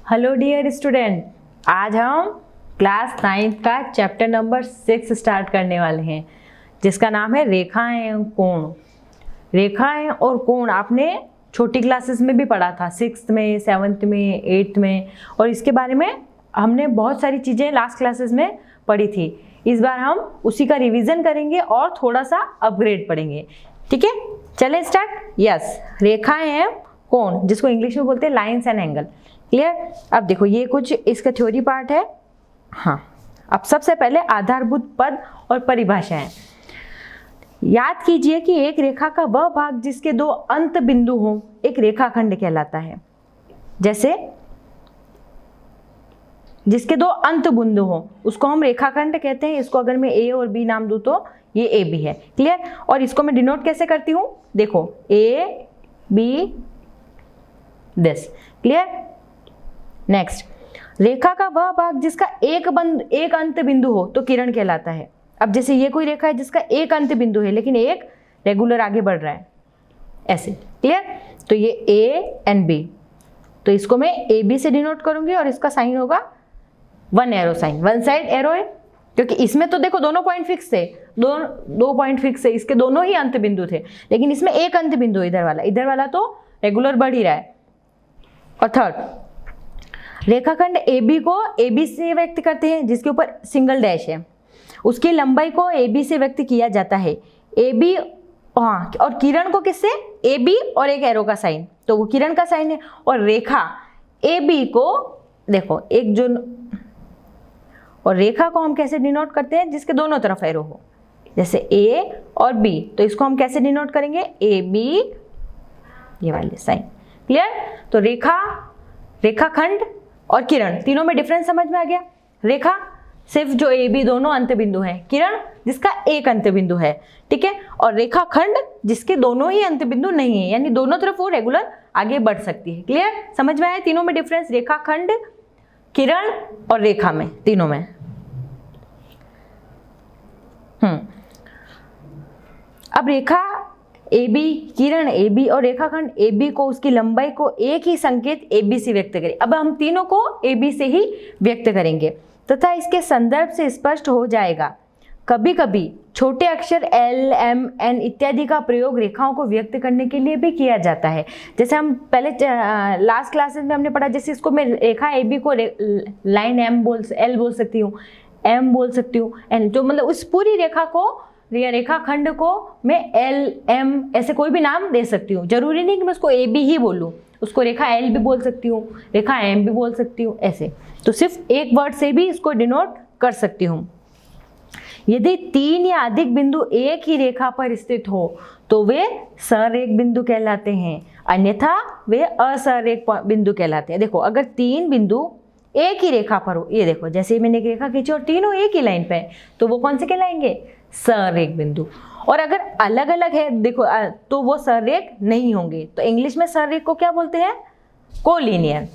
Hello dear student, आज हम class 9 का चैप्टर नंबर 6 स्टार्ट करने वाले हैं, जिसका नाम है रेखाएं एवं कोण। रेखाएं और कोण आपने छोटी क्लासेस में भी पढ़ा था, 6th में, 7th में, 8th में, और इसके बारे में हमने बहुत सारी चीज़ें लास्ट क्लासेस में पढ़ी थी। इस बार हम उसी का रिवीजन करेंगे और थोड़ा सा अपग्रेड पढ़ेंगे। ठीक है, चलें स्टार्ट। यस, रेखाएं हैं कोण, जिसको इंग्लिश में बोलते हैं लाइन्स एंड एंगल। क्लियर। अब देखो ये कुछ इसका थ्योरी पार्ट है। हाँ, अब सबसे पहले आधारभूत पद और परिभाषाएं याद कीजिए कि एक रेखा का वह भाग जिसके दो अंत बिंदु हो एक रेखाखंड कहलाता है। जैसे जिसके दो अंत बिंदु हो उसको हम रेखाखंड कहते हैं। इसको अगर मैं ए और बी नाम दूं तो ये ए बी है। क्लियर। और इसको मैं डिनोट कैसे करती हूं, देखो A B this. Clear. Next, रेखा का वह भाग जिसका एक अंत बिंदु हो तो किरण कहलाता है। अब जैसे ये कोई रेखा है जिसका एक अंत बिंदु है लेकिन एक रेगुलर आगे बढ़ रहा है, ऐसे। क्लियर। तो ये ए एंड बी, तो इसको मैं ए बी से डिनोट करूंगी और इसका साइन होगा one arrow sign, one side arrow है, क्योंकि इसमें तो देखो दोनों पॉइंट फिक्स थे, दो पॉइंट फिक्स है, इसके दोनों ही अंत बिंदु थे, लेकिन इसमें एक अंत बिंदु इधर वाला तो रेगुलर बढ़ ही रहा है। और थर्ड, रेखाखंड AB को AB से व्यक्त करते हैं जिसके ऊपर सिंगल डैश है। उसकी लंबाई को AB से व्यक्त किया जाता है। AB, हाँ, और किरण को किससे, AB और एक एरो का साइन, तो वो किरण का साइन है। और रेखा AB को देखो एक जो, और रेखा को हम कैसे डिनोट करते हैं, जिसके दोनों तरफ एरो हो, जैसे A और B, तो इसको हम कैसे डिनोट करेंगे, AB, ये वाले साइन। क्लियर। तो रेखाखंड और किरण तीनों में डिफरेंस समझ में आ गया। रेखा सिर्फ जो ए बी दोनों अंत बिंदु हैं, किरण जिसका एक अंत बिंदु है। ठीक है। और रेखाखंड जिसके दोनों ही अंत बिंदु नहीं है, यानी दोनों तरफ वो रेगुलर आगे बढ़ सकती है। क्लियर, समझ में आया तीनों में डिफरेंस, रेखाखंड, किरण और रेखा में, तीनों में। अब रेखा AB, किरण AB और रेखाखंड AB को उसकी लंबाई को एक ही संकेत AB से व्यक्त करें। अब हम तीनों को AB से ही व्यक्त करेंगे तथा इसके संदर्भ से स्पष्ट हो जाएगा। कभी कभी छोटे अक्षर L, M, N इत्यादि का प्रयोग रेखाओं को व्यक्त करने के लिए भी किया जाता है। जैसे हम पहले लास्ट क्लासेस में हमने पढ़ा, जैसे इसको मैं रेखा AB को लाइन L बोल सकती हूँ, M बोल सकती हूँ, N, तो मतलब उस पूरी रेखा को या रेखाखंड को मैं L, M ऐसे कोई भी नाम दे सकती हूँ। जरूरी नहीं कि मैं उसको AB ही बोलूँ, उसको रेखा L भी बोल सकती हूँ, रेखा M भी बोल सकती हूँ, ऐसे। तो सिर्फ एक वर्ड से भी इसको डिनोट कर सकती हूँ। यदि 3 या अधिक बिंदु एक ही रेखा पर स्थित हो तो वे संरेख बिंदु कहलाते हैं, अन्यथा वे असंरेख बिंदु कहलाते हैं। देखो अगर 3 बिंदु एक ही रेखा पर हो, ये देखो जैसे मैंने एक रेखा खींची और तीनों एक ही लाइन पे है, तो वो कौन से कहलाएंगे, संरेख बिंदु। और अगर अलग अलग है देखो तो वो संरेख नहीं होंगे। तो इंग्लिश में संरेख को क्या बोलते हैं, कोलिनियर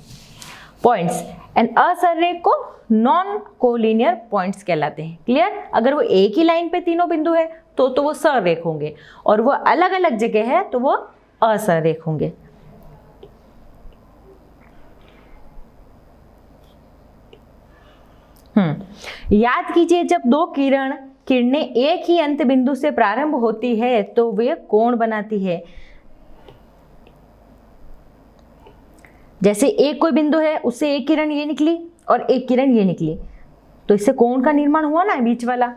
पॉइंट्स, एंड असंरेख को नॉन कोलिनियर पॉइंट्स कहलाते हैं। क्लियर। अगर वो एक ही लाइन पे तीनों बिंदु है तो वो संरेख होंगे, और वो अलग अलग जगह है तो वो असंरेख होंगे। याद कीजिए, जब दो किरणें एक ही अंत बिंदु से प्रारंभ होती है तो वे कोण बनाती है। जैसे एक कोई बिंदु है, उससे एक किरण ये निकली और एक किरण ये निकली, तो इससे कोण का निर्माण हुआ ना, बीच वाला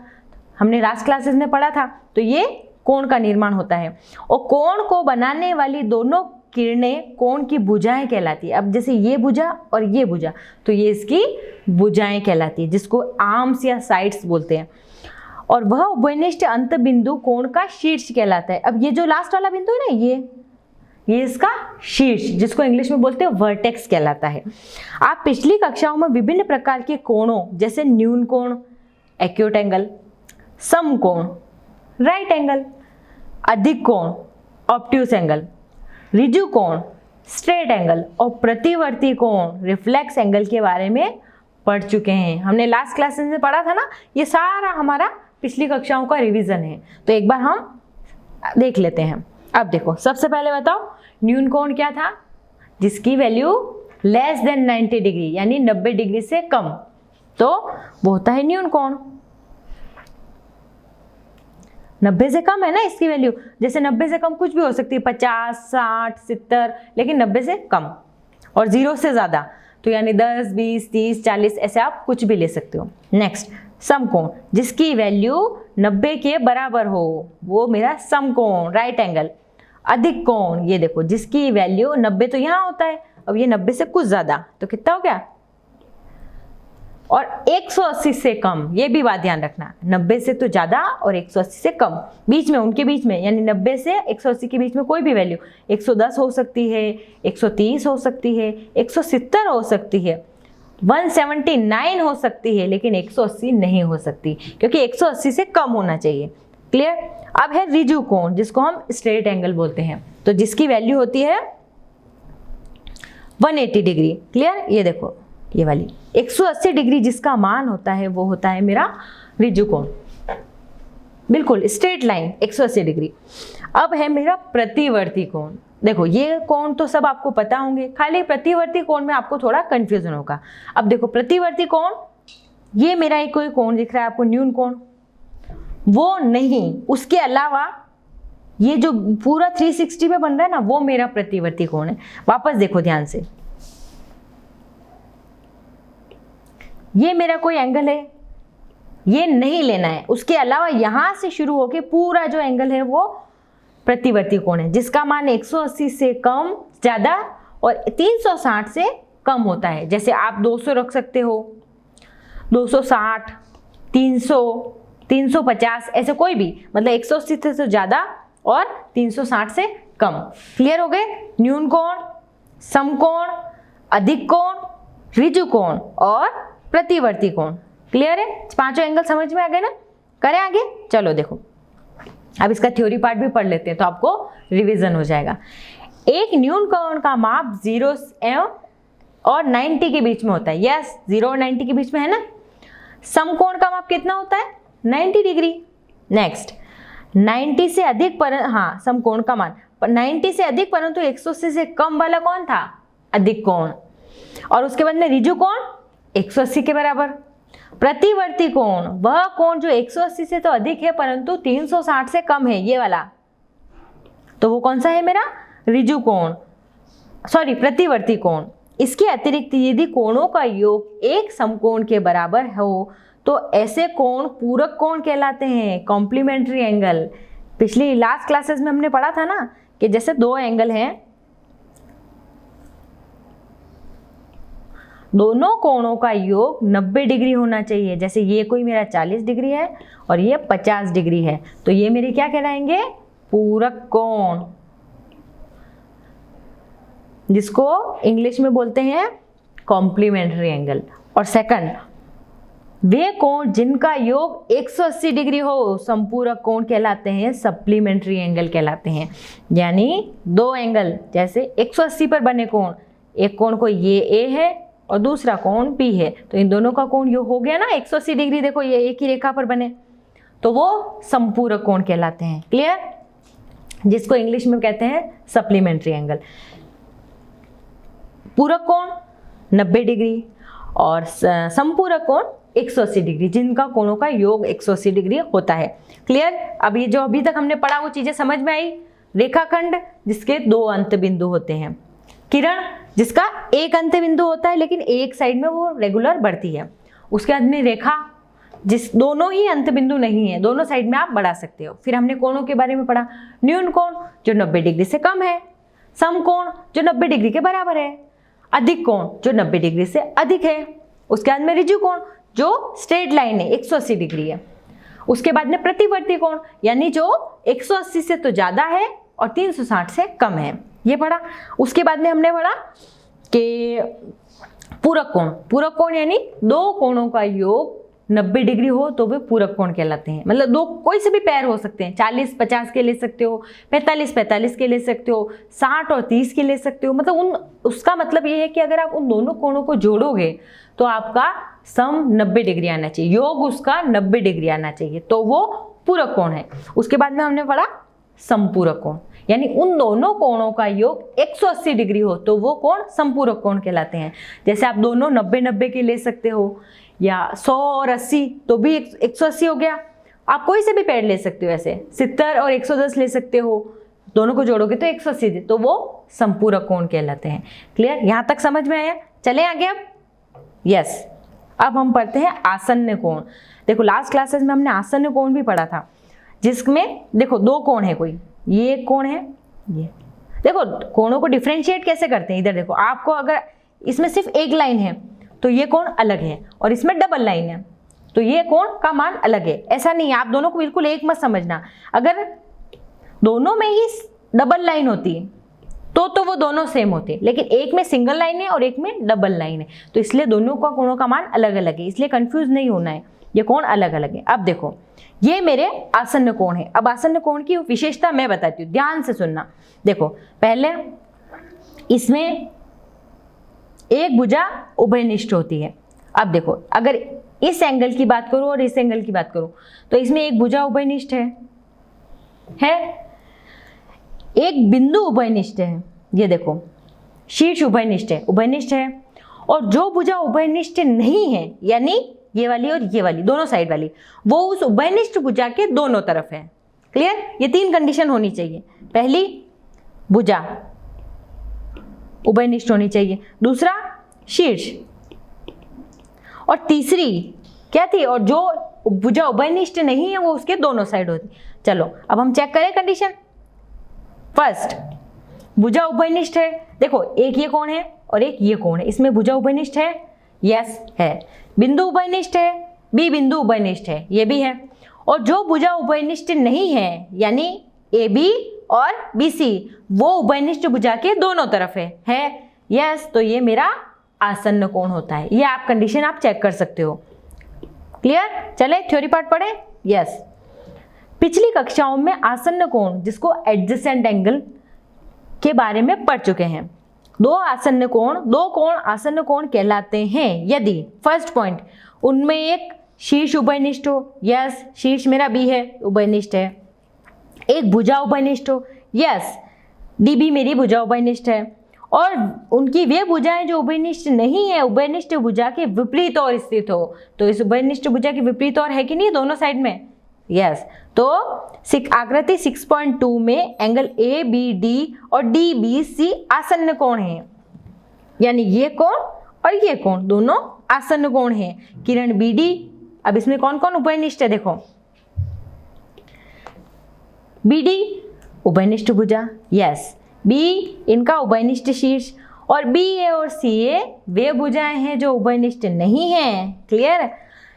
हमने लास्ट क्लासेस में पढ़ा था। तो ये कोण का निर्माण होता है, और कोण को बनाने वाली दोनों किरणें कोण की भुजाएं कहलाती है। अब जैसे ये भुजा और ये भुजा, तो ये इसकी भुजाएं कहलाती है, जिसको आर्म्स या साइड्स बोलते हैं। और वह उभयनिष्ठ अंत बिंदु कोण का शीर्ष कहलाता है। अब ये जो लास्ट वाला बिंदु है ना, ये इसका शीर्ष, जिसको इंग्लिश में बोलते हैं वर्टेक्स कहलाता है। आप पिछली कक्षाओं में विभिन्न प्रकार के कोणों जैसे न्यून कोण, एक्यूट एंगल, समकोण, राइट एंगल, अधिक कोण, ऑब्ट्यूस एंगल, ऋजु कोण, स्ट्रेट एंगल, और प्रतिवर्ती कोण, रिफ्लेक्स एंगल के बारे में पढ़ चुके हैं। हमने लास्ट क्लासेस में पढ़ा था ना, ये सारा हमारा पिछली कक्षाओं का रिवीजन है, तो एक बार हम देख लेते हैं। अब देखो सबसे पहले बताओ न्यून कोण क्या था, जिसकी वैल्यू लेस देन 90 डिग्री यानी 90 डिग्री से कम, तो वो होता है न्यून कोण। 90 से कम है ना इसकी वैल्यू, जैसे 90 से कम कुछ भी हो सकती है, 50, 60, 70, लेकिन 90 से कम और 0 से ज़्यादा, तो यानी 10, 20, 30, 40 ऐसे आप कुछ भी ले सकते हो। नेक्स्ट, समकोण, जिसकी वैल्यू 90 के बराबर हो वो मेरा समकोण, राइट एंगल। अधिक कोण, ये देखो जिसकी वैल्यू 90 तो यहाँ होता है, अब ये 90 से कुछ ज़्यादा, तो कितना हो गया, और 180 से कम, ये भी बात ध्यान रखना, 90 से तो ज़्यादा और 180 से कम, बीच में, उनके बीच में, यानी 90 से 180 के बीच में कोई भी वैल्यू, 110 हो सकती है, 130 हो सकती है, 170 हो सकती है, 179 हो सकती है, लेकिन 180 नहीं हो सकती, क्योंकि 180 से कम होना चाहिए। क्लियर। अब है ऋजु कोण, जिसको हम स्ट्रेट एंगल बोलते हैं, तो जिसकी वैल्यू होती है 180 डिग्री। क्लियर। ये देखो ये वाली 180 डिग्री जिसका मान होता है वो होता है मेरा ऋजु कोण, बिल्कुल स्ट्रेट लाइन 180 डिग्री। अब है मेरा प्रतिवर्ती कोण। देखो ये कोण तो सब आपको पता होंगे, खाली प्रतिवर्ती कोण में आपको थोड़ा कंफ्यूजन होगा। अब देखो प्रतिवर्ती कोण, ये मेरा एक कोई कोण दिख रहा है आपको, न्यून कोण, वो नहीं, उसके अलावा ये जो पूरा 360 में बन रहा है ना, वो मेरा प्रतिवर्ती कोण है। वापस देखो ध्यान से, ये मेरा कोई एंगल है, ये नहीं लेना है, उसके अलावा यहां से शुरू होके पूरा जो एंगल है वो प्रतिवर्ती कोण है, जिसका मान 180 से कम, ज्यादा और 360 से कम होता है। जैसे आप 200 रख सकते हो, 260, 300, 350, ऐसे कोई भी, मतलब 180 से तो ज्यादा और 360 से कम। क्लियर हो गए। न्यून कोण, समकोण, अधिक कोण, ऋजु कोण और प्रतिवर्ती कोण। क्लियर है, पांचों एंगल समझ में आ गए ना। करें आगे, चलो देखो अब इसका थ्योरी पार्ट भी पढ़ लेते हैं तो आपको रिवीजन हो जाएगा। एक न्यून कोण का माप 0 और 90 के बीच में होता है। यस, 0 और 90 के बीच में है ना। समकोण का माप कितना होता है, 90 डिग्री। नेक्स्ट, 90 से अधिक पर, हाँ समकोण का मान 90 से अधिक परंतु 180 से कम वाला कौन था, अधिक कोण। और उसके बाद में ऋजु कोण 180 के बराबर। प्रतिवर्ती कोण, वह कोण जो 180 से तो अधिक है परंतु 360 से कम है, ये वाला, तो वो कौन सा है मेरा, ऋजु कोण, सॉरी प्रतिवर्ती कोण। इसके अतिरिक्त यदि कोणों का योग एक समकोण के बराबर हो तो ऐसे कोण पूरक कोण कहलाते हैं, कॉम्प्लीमेंट्री एंगल। पिछली लास्ट क्लासेस में हमने पढ़ा था ना कि जैसे दो एंगल हैं, दोनों कोणों का योग 90 डिग्री होना चाहिए। जैसे ये कोई मेरा 40 डिग्री है और ये 50 डिग्री है, तो ये मेरे क्या कहलाएंगे, पूरक कोण, जिसको इंग्लिश में बोलते हैं कॉम्प्लीमेंट्री एंगल। और सेकंड, वे कोण जिनका योग 180 डिग्री हो संपूरक कोण कहलाते हैं, सप्लीमेंट्री एंगल कहलाते हैं। यानी दो एंगल जैसे 180 पर बने कोण, एक कोण को ये ए है और दूसरा कोण बी है, तो इन दोनों का कोण योग हो गया ना 180 डिग्री। देखो ये एक ही रेखा पर बने, तो वो संपूरक कोण कहलाते हैं। क्लियर, जिसको इंग्लिश में कहते हैं सप्लीमेंट्री एंगल। पूरक कोण 90 डिग्री और संपूरक कोण 180 डिग्री, जिनका कोणों का योग 180 डिग्री होता है। क्लियर। अब ये जो अभी तक हमने पढ़ा वो चीजें समझ में आई। रेखाखंड जिसके दो अंत बिंदु होते हैं, किरण जिसका एक अंत बिंदु होता है लेकिन एक साइड में वो रेगुलर बढ़ती है, उसके बाद में रेखा जिस दोनों ही अंत बिंदु नहीं है, दोनों साइड में आप बढ़ा सकते हो। फिर हमने कोणों के बारे में पढ़ा, न्यून कोण जो 90 डिग्री से कम है, समकोण जो 90 डिग्री के बराबर है, अधिक कोण जो 90 डिग्री से अधिक है, उसके बाद में ऋजु कोण जो स्ट्रेट लाइन है 180 डिग्री है, उसके बाद में प्रतिवर्ती कोण यानी जो 180 से तो ज्यादा है और 360 से कम है, ये पढ़ा। उसके बाद में हमने पढ़ा कि पूरक कोण, पूरक कोण यानी दो कोणों का योग 90 डिग्री हो तो वे पूरक कोण कहलाते हैं। मतलब दो कोई से भी पैर हो सकते हैं, 40-50 के ले सकते हो, 45-45 के ले सकते हो, 60 और 30 के ले सकते हो। मतलब उसका मतलब ये है कि अगर आप उन दोनों कोणों को जोड़ोगे तो आपका सम 90 डिग्री आना चाहिए, योग उसका 90 डिग्री आना चाहिए, तो वो पूरक कोण है। उसके बाद में हमने पढ़ा समपूरक कोण, यानी उन दोनों कोणों का योग 180 डिग्री हो तो वो कोण संपूरक कोण कहलाते हैं। जैसे आप दोनों 90-90 के ले सकते हो, या 100 और 80 तो भी 180 हो गया। आप कोई से भी पेड़ ले सकते हो, ऐसे 70 और 110 ले सकते हो, दोनों को जोड़ोगे तो 180, तो वो संपूरक कोण कहलाते हैं। क्लियर, यहां तक समझ में आया? चले आगे अब। यस, अब हम पढ़ते हैं आसन्न कोण। देखो लास्ट क्लासेस में हमने आसन्न कोण भी पढ़ा था, जिसमें देखो दो कोण है, कोई ये एक कोण है, ये देखो कोणों को डिफरेंशिएट कैसे करते हैं। इधर देखो, आपको अगर इसमें सिर्फ एक लाइन है तो ये कोण अलग है, और इसमें डबल लाइन है तो ये कोण का मान अलग है। ऐसा नहीं है, आप दोनों को बिल्कुल एक मत समझना। अगर दोनों में ही डबल लाइन होती तो वो दोनों सेम होते, लेकिन एक में सिंगल लाइन है और एक में डबल लाइन है, तो इसलिए दोनों का कोणों का मान अलग अलग है, इसलिए कंफ्यूज नहीं होना है, ये कोण अलग अलग है। अब देखो ये मेरे आसन्न कोण है। अब आसन्न कोण की विशेषता मैं बताती हूँ, ध्यान से सुनना। देखो पहले इसमें एक भुजा उभयनिष्ठ होती है। अब देखो अगर इस एंगल की बात करूं और इस एंगल की बात करूं तो इसमें एक भुजा उभयनिष्ठ है, एक बिंदु उभयनिष्ठ है, ये देखो शीर्ष उभयनिष्ठ है, और जो भुजा उभयनिष्ठ नहीं है, यानी ये वाली और ये वाली दोनों साइड वाली, वो उस उभयनिष्ठ भुजा के दोनों तरफ है। क्लियर, ये तीन कंडीशन होनी चाहिए। पहली, भुजा उभयनिष्ठ होनी चाहिए, दूसरा शीर्ष, और तीसरी क्या थी, और जो भुजा उभयनिष्ठ नहीं है वो उसके दोनों साइड होती। चलो अब हम चेक करें कंडीशन। फर्स्ट, भुजा उभयनिष्ठ है, देखो एक ये कोण है और एक ये कोण है, इसमें भुजा उभयनिष्ठ है, यस है। बिंदु उभयनिष्ठ है, बी बिंदु उभयनिष्ठ है, ये भी है। और जो भुजा उभयनिष्ठ नहीं है, यानी ए बी और बी सी, वो उभयनिष्ठ भुजा के दोनों तरफ है यस, तो ये मेरा आसन्न कोण होता है। ये आप कंडीशन आप चेक कर सकते हो। क्लियर, चले थ्योरी पार्ट पढ़े। यस, पिछली कक्षाओं में आसन्न कोण, जिसको एडजेसेंट एंगल के बारे में पढ़ चुके हैं। दो कोण आसन्न कोण कहलाते हैं यदि, फर्स्ट पॉइंट, उनमें एक शीर्ष उभयनिष्ठ हो, यस शीर्ष मेरा बी है, उभयनिष्ठ है। एक भुजा उभयनिष्ठ हो, यस डी बी मेरी भुजा उभयनिष्ठ है, और उनकी वे भुजाएं जो उभयनिष्ठ नहीं है, उभयनिष्ठ भुजा के विपरीत ओर स्थित हो। तो इस उभयनिष्ठ भुजा के विपरीत ओर है कि नहीं दोनों साइड में, यस। तो आकृति 6.2 में एंगल ए बी डी और डी बी सी आसन्न कोण है, यानी ये कोण और ये कोण दोनों आसन्न कोण है। किरण बी डी, अब इसमें कौन कौन उभयनिष्ठ है, देखो बी डी उभयनिष्ठ भुजा, यस, बी इनका उभयनिष्ठ शीर्ष, और बी ए और सी ए वे भुजाएं हैं जो उभयनिष्ठ नहीं है। क्लियर,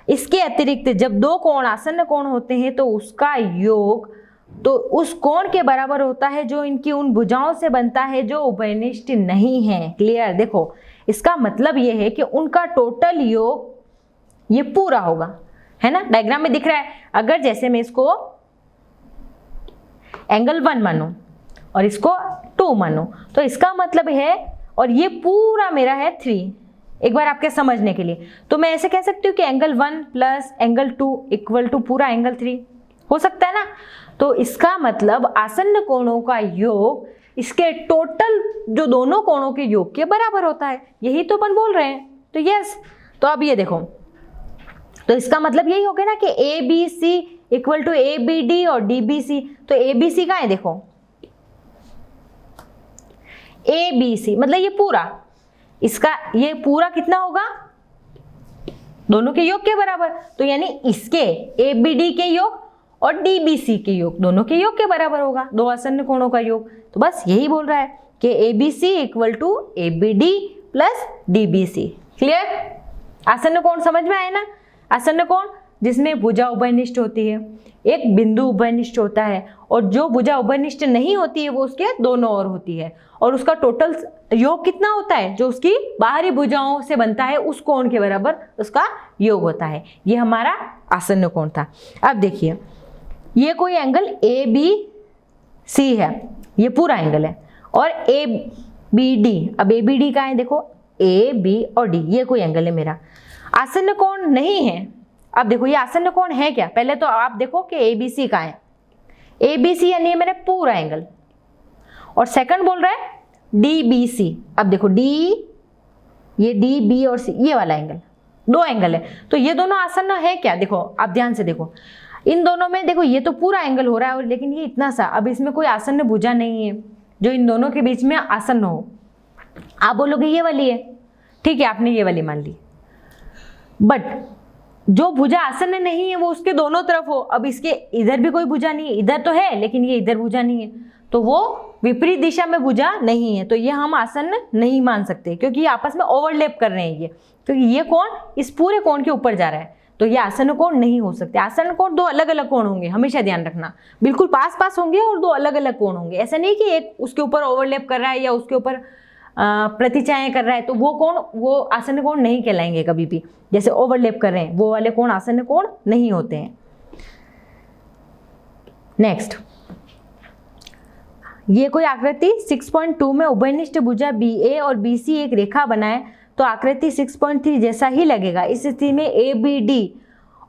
इसके अतिरिक्त जब दो कोण आसन्न कोण होते हैं तो उसका योग तो उस कोण के बराबर होता है जो इनकी उन भुजाओं से बनता है जो उभयनिष्ठ नहीं है। क्लियर, देखो इसका मतलब ये है कि उनका टोटल योग ये पूरा होगा, है ना, डायग्राम में दिख रहा है। अगर जैसे मैं इसको एंगल 1 मानूं और इसको 2 मानूं तो इसका मतलब है, और ये पूरा मेरा है 3, एक बार आपके समझने के लिए, तो मैं ऐसे कह सकती हूँ कि angle 1 plus angle 2 equal to पूरा एंगल 3 हो सकता है ना। तो इसका मतलब आसन्न कोणों का योग इसके टोटल जो दोनों कोणों के योग के बराबर होता है, यही तो अपन बोल रहे हैं। तो यस, तो अब ये देखो, तो इसका मतलब यही हो गया ना कि A B C equal to A B D और डी बी सी। तो ए बी सी कहाँ है, देखो ए बी सी मतलब ये पूरा, इसका ये पूरा कितना होगा, दोनों के योग के बराबर। तो यानी इसके ए बी डी के योग और डी बी सी के योग दोनों के योग के बराबर होगा, दो आसन्न कोणों का योग। तो बस यही बोल रहा है कि A B C equal to A B D plus D B C. Clear, आसन्न कोण समझ में आए ना। आसन्न कोण जिसमें भुजा उभयनिष्ठ होती है, एक बिंदु उभयनिष्ठ होता है, और जो भुजा उभयनिष्ठ नहीं होती है वो उसके दोनों ओर होती है, और उसका टोटल योग कितना होता है, जो उसकी बाहरी भुजाओं से बनता है उस कोण के बराबर उसका योग होता है। ये हमारा आसन्न कोण था। अब देखिए ये कोई एंगल ए बी सी है, ये पूरा एंगल है, और ए बी डी, अब ए बी डी का है, देखो ए बी और डी, ये कोई एंगल है मेरा। आसन्न कोण नहीं है। अब देखो ये आसन्न कोण है क्या, पहले तो आप देखो कि ए बी सी का है, ए बी सी यानी मेरा पूरा एंगल, और सेकंड बोल रहा है DBC। अब देखो ये DB और C ये वाला एंगल, दो एंगल है, तो ये दोनों आसन्न है क्या? देखो आप ध्यान से देखो, इन दोनों में देखो ये तो पूरा एंगल हो रहा है, और लेकिन ये इतना सा, अब इसमें कोई आसन्न भुजा नहीं है जो इन दोनों के बीच में आसन्न हो। आप बोलोगे ये वाली है, ठीक है, आपने ये वाली मान ली, बट जो भुजा आसन्न नहीं है वो उसके दोनों तरफ हो। अब इसके इधर भी कोई भुजा नहीं है, इधर तो है लेकिन ये इधर भुजा नहीं है, तो वो विपरीत दिशा में भुजा नहीं है, तो ये हम आसन्न नहीं मान सकते, क्योंकि ये आपस में ओवरलैप कर रहे हैं। ये क्योंकि ये कोण इस पूरे कोण के ऊपर जा रहा है, तो ये आसन्न कोण नहीं हो सकते। आसन्न कोण दो अलग अलग कोण होंगे, हमेशा ध्यान रखना, बिल्कुल पास पास होंगे और दो अलग अलग कोण होंगे। ऐसा नहीं कि एक उसके ऊपर ओवरलैप कर रहा है या उसके ऊपर प्रतिछाएं कर रहा है, तो वो कोण वो आसन्न कोण नहीं कहलाएंगे कभी भी। जैसे ओवरलैप कर रहे हैं वो वाले कोण आसन्न कोण नहीं होते हैं। नेक्स्ट, ये कोई आकृति 6.2 में उभयनिष्ठ भुजा BA और BC एक रेखा बनाए तो आकृति 6.3 जैसा ही लगेगा। इस स्थिति में ABD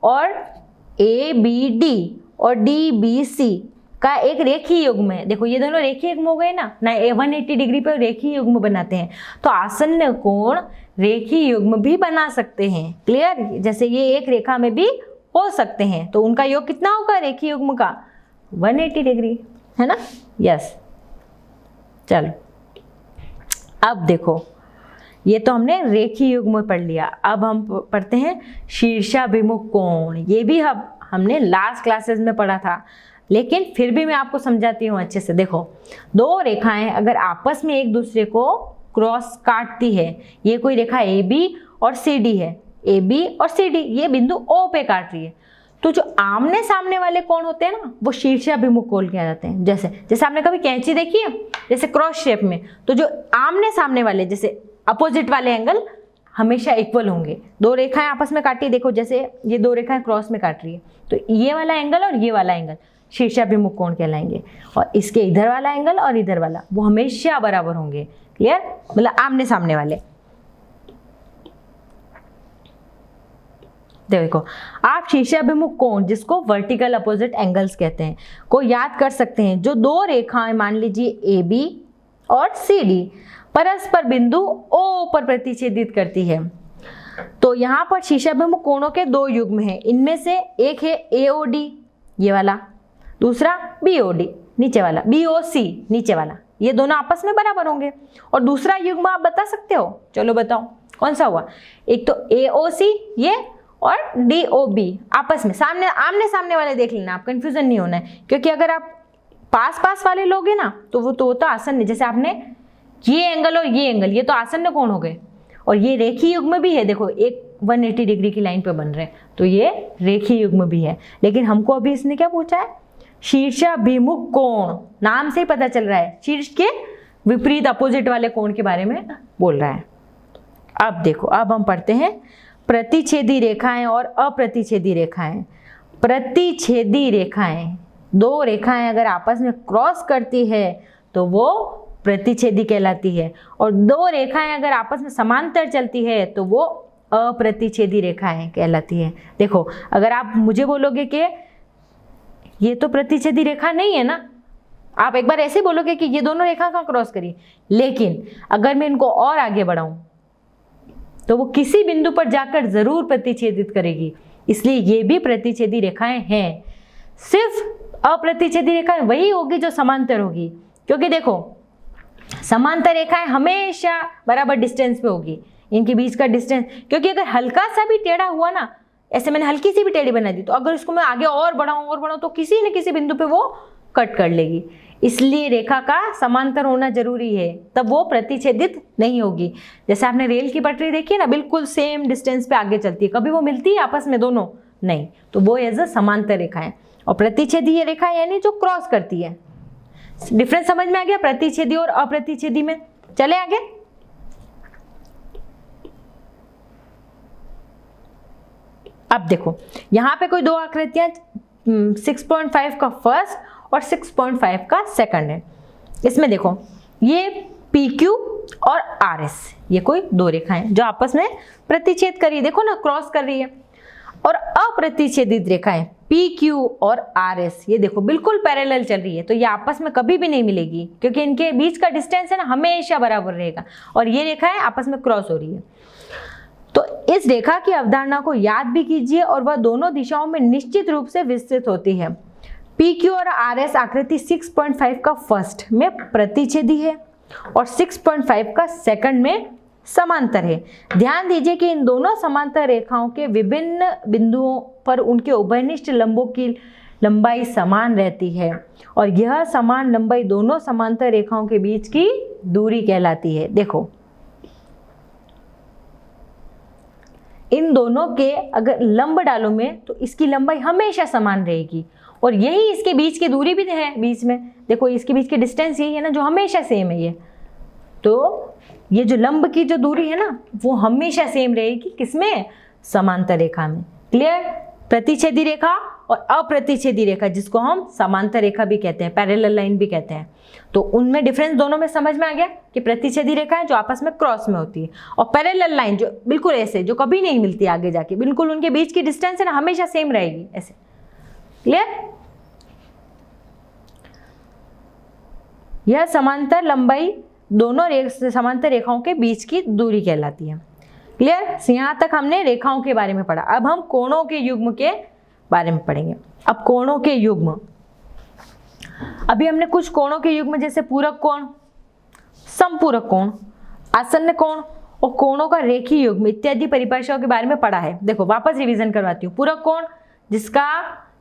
और DBC का एक रेखीय युग्म है। देखो ये दोनों रेखीय युग्म हो गए ना, 180 डिग्री पर रेखीय युग्म बनाते हैं, तो आसन्न कोण रेखीय युग्म भी बना सकते हैं। क्लियर? जैसे ये एक रेखा में भी हो सकते हैं, तो उनका योग कितना होगा रेखीय युग्म का? 180 डिग्री, है ना? यस। चलो अब देखो, ये तो हमने रेखीय युग्म पढ़ लिया, अब हम पढ़ते हैं शीर्षाभिमुख कोण। ये भी हमने लास्ट क्लासेस में पढ़ा था, लेकिन फिर भी मैं आपको समझाती हूँ अच्छे से। देखो, दो रेखाएं अगर आपस में एक दूसरे को क्रॉस काटती है, ये कोई रेखा AB और CD है, AB और CD ये बिंदु O पे काट रही है, तो जो आमने सामने वाले कोण होते हैं ना, वो शीर्षाभिमुख कोण किया जाते हैं। जैसे आपने कभी कैंची देखी है, जैसे क्रॉस शेप में, तो जो आमने सामने वाले जैसे अपोजिट वाले एंगल हमेशा इक्वल होंगे। दो रेखाएं आपस में काटी, देखो जैसे ये दो रेखाएं क्रॉस में काट रही है, तो ये वाला एंगल और ये वाला एंगल शीर्षाभिमुख कोण कहलाएंगे, और इसके इधर वाला एंगल और इधर वाला वो हमेशा बराबर होंगे। क्लियर? मतलब आमने सामने वाले। देखो, आप शीर्षाभिमुख कोण, जिसको वर्टिकल अपोजिट एंगल्स कहते हैं, को याद कर सकते हैं। जो दो रेखाएं मान लीजिए AB और CD परस्पर बिंदु O पर प्रतिच्छेदित करती है, तो यहाँ पर शीर्षाभिमुख कोणों के दो युग्म हैं। इनमें से एक है AOD ये वाला, दूसरा BOD नीचे वाला, BOC नीचे वाला, ये दोनों आपस में बराबर होंगे। और दूसरा युग्म आप बता सकते हो? चलो बताओ कौन सा हुआ? एक तो AOC ये और DOB आपस में आमने सामने वाले देख लेना, आप कंफ्यूजन नहीं होना है, क्योंकि अगर आप पास पास वाले लोगे ना तो वो तो आसन्न, जैसे आपने ये एंगल और ये एंगल, ये तो आसन्न कोण हो गए, और ये रेखीय युग्म भी है। देखो एक 180 डिग्री की लाइन पे बन रहे हैं, तो ये रेखीय युग्म भी है। लेकिन हमको अभी इसने क्या पूछा है? शीर्षाभिमुख कोण, नाम से ही पता चल रहा है शीर्ष के विपरीत अपोजिट वाले कोण के बारे में बोल रहा है। अब देखो, अब हम पढ़ते हैं प्रतिच्छेदी रेखाएं और अप्रतिच्छेदी रेखाएं। प्रतिच्छेदी रेखाएं, दो रेखाएं अगर आपस में क्रॉस करती है तो वो प्रतिच्छेदी कहलाती है, और दो रेखाएं अगर आपस में समांतर चलती है तो वो अप्रतिच्छेदी रेखाएं कहलाती है। देखो, अगर आप मुझे बोलोगे कि ये तो प्रतिच्छेदी रेखा नहीं है ना, आप एक बार ऐसे बोलोगे कि ये दोनों रेखा कहाँ क्रॉस करी, लेकिन अगर मैं इनको और आगे बढ़ाऊं तो वो किसी बिंदु पर जाकर जरूर प्रतिच्छेदित करेगी, इसलिए ये भी प्रतिच्छेदी रेखाएं हैं। सिर्फ अप्रतिच्छेदी रेखाएं वही होगी जो समांतर होगी, क्योंकि देखो समांतर रेखाएं हमेशा बराबर डिस्टेंस पे होगी, इनके बीच का डिस्टेंस, क्योंकि अगर हल्का सा भी टेढ़ा हुआ ना, ऐसे मैंने हल्की सी भी टेढ़ी बना दी, तो अगर इसको मैं आगे और बढ़ाऊं तो किसी न किसी बिंदु पे वो कट कर लेगी। इसलिए रेखा का समांतर होना जरूरी है, तब वो प्रतिच्छेदित नहीं होगी। जैसे आपने रेल की पटरी देखी है ना, बिल्कुल सेम डिस्टेंस पे आगे चलती है, कभी वो मिलती है आपस में दोनों? नहीं, तो वो एज अ समांतर रेखा है। और प्रतिच्छेदी ये रेखा यानी जो क्रॉस करती है। डिफरेंस समझ में आ गया प्रतिच्छेदी और अप्रतिच्छेदी में? चले आगे। अब देखो, यहाँ पे कोई दो आकृतियां 6.5 का फर्स्ट और 6.5 का सेकंड है। इसमें देखो, ये PQ और RS, ये कोई दो रेखाएं जो आपस में प्रतिच्छेद कर रही है, देखो ना क्रॉस कर रही है। और अप्रतिच्छेदित रेखाएं PQ और RS, ये देखो बिल्कुल पैरेलल चल रही है, तो ये आपस में कभी भी नहीं मिलेगी क्योंकि इनके बीच का डिस्टेंस है ना हमेशा बराबर रहेगा, और ये रेखाएं आपस में क्रॉस हो रही है। तो इस रेखा की अवधारणा को याद भी कीजिए और वह दोनों दिशाओं में निश्चित रूप से विस्तृत होती है। PQ और RS आकृति 6.5 का फर्स्ट में प्रतिच्छेदी है और 6.5 का सेकंड में समांतर है। ध्यान दीजिए कि इन दोनों समांतर रेखाओं के विभिन्न बिंदुओं पर उनके उभयनिष्ठ लंबों की लंबाई समान रहती है और यह समान लंबाई दोनों समांतर रेखाओं के बीच की दूरी कहलाती है। देखो इन दोनों के अगर लंब डालो में तो इसकी लंबाई हमेशा समान रहेगी और यही इसके बीच की दूरी भी है। बीच में देखो इसके बीच की डिस्टेंस यही है ना जो हमेशा सेम है। ये तो ये जो लंब की जो दूरी है ना वो हमेशा सेम रहेगी किसमें, समांतर रेखा में। क्लियर। प्रतिच्छेदी रेखा और अप्रतिच्छेदी रेखा जिसको हम समांतर रेखा भी कहते हैं, पैरेलल लाइन भी कहते हैं, तो उनमें डिफरेंस दोनों में समझ में आ गया कि प्रतिच्छेदी रेखा है जो आपस में क्रॉस में होती है और पैरेलल लाइन जो बिल्कुल ऐसे जो कभी नहीं मिलती आगे जाके, बिल्कुल उनके बीच की डिस्टेंस है ना हमेशा सेम रहेगी ऐसे। क्लियर। यह समांतर लंबाई दोनों समांतर रेखाओं के बीच की दूरी कहलाती है। क्लियर। यहां तक हमने रेखाओं के बारे में पढ़ा। अब हम कोणों के युग्म के बारे में पढ़ेंगे। अब कोणों के युग्म, अभी हमने कुछ कोणों के युग्म जैसे पूरक कोण, समपूरक कोण, आसन्न कोण और कोणों का रेखीय युग्म इत्यादि परिभाषाओं के बारे में पढ़ा है। देखो वापस रिवीजन करवाती हूँ। पूरक कोण जिसका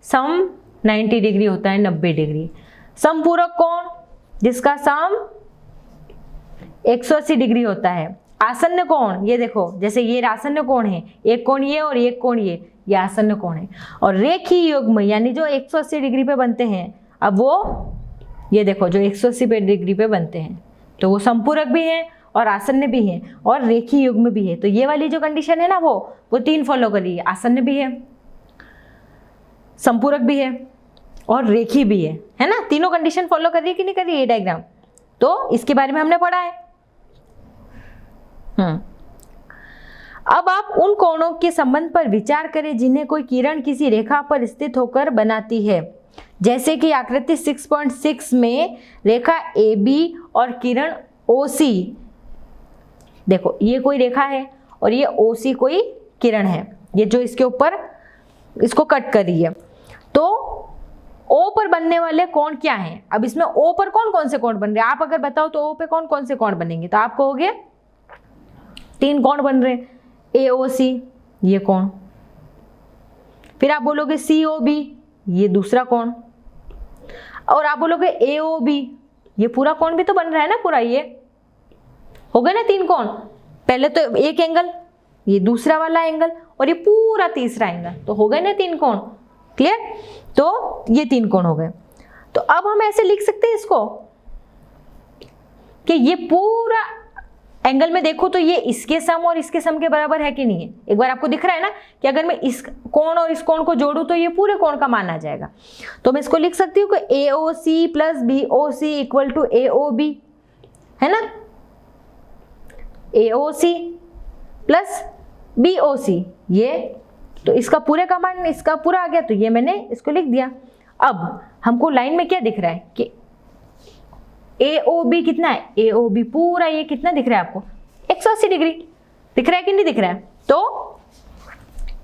सम 90 डिग्री होता है, 90 डिग्री। समपूरक कोण जिसका सम 180 डिग्री होता है। आसन्न कोण, ये देखो जैसे ये आसन्न कोण है, एक कोण ये और एक कोण ये आसन्न कोण है। और रेखीय युग्म यानी जो 180 डिग्री पे बनते हैं, अब वो ये देखो जो 180 डिग्री पे बनते हैं तो वो संपूरक भी हैं और आसन्न भी हैं और रेखीय युग्म भी है। तो ये वाली जो कंडीशन है ना वो 3 फॉलो कर रही है, आसन्न भी है, संपूरक भी है और रेखीय भी है ना। तीनों कंडीशन फॉलो कर रही है कि नहीं कर रही है ये डायग्राम, तो इसके बारे में हमने पढ़ा है। अब आप उन कोणों के संबंध पर विचार करें जिन्हें कोई किरण किसी रेखा पर स्थित होकर बनाती है, जैसे कि आकृति 6.6 में रेखा AB और किरण OC। देखो ये कोई रेखा है और ये OC कोई किरण है, ये जो इसके ऊपर इसको कट कर रही है। तो O पर बनने वाले कोण क्या हैं? अब इसमें O पर कौन कौन से कोण बन रहे हैं आप अगर बताओ तो O पे कौन कौन से कोण बनेंगे? तो आप कहोगे 3 कोण बन रहे हैं, AOC ये कोण, फिर आप बोलोगे COB ये दूसरा कोण, और आप बोलोगे AOB ये पूरा कोण भी तो बन रहा है ना पूरा। ये हो गए ना 3 कोण, पहले तो एक एंगल, ये दूसरा वाला एंगल और ये पूरा तीसरा एंगल, तो हो गए ना 3 कोण। क्लियर। तो ये 3 कोण हो गए। तो अब हम ऐसे लिख सकते हैं इसको कि ये पूरा एंगल में देखो तो ये इसके सम और इसके सम के बराबर है कि नहीं है। एक बार आपको दिख रहा है ना कि अगर मैं इस कोण और इस कोण को जोड़ूं तो ये पूरे कोण का मान आ जाएगा। तो मैं इसको लिख सकती हूँ कि AOC plus BOC equal to AOB, है ना। AOC प्लस BOC ये तो इसका पूरे का मान इसका पूरा आ गया, तो ये मैंने इसको लिख दिया। अब हमको लाइन में क्या दिख रहा है कि AOB कितना है, AOB पूरा ये कितना दिख रहा है आपको 180 डिग्री दिख रहा है कि नहीं दिख रहा है। तो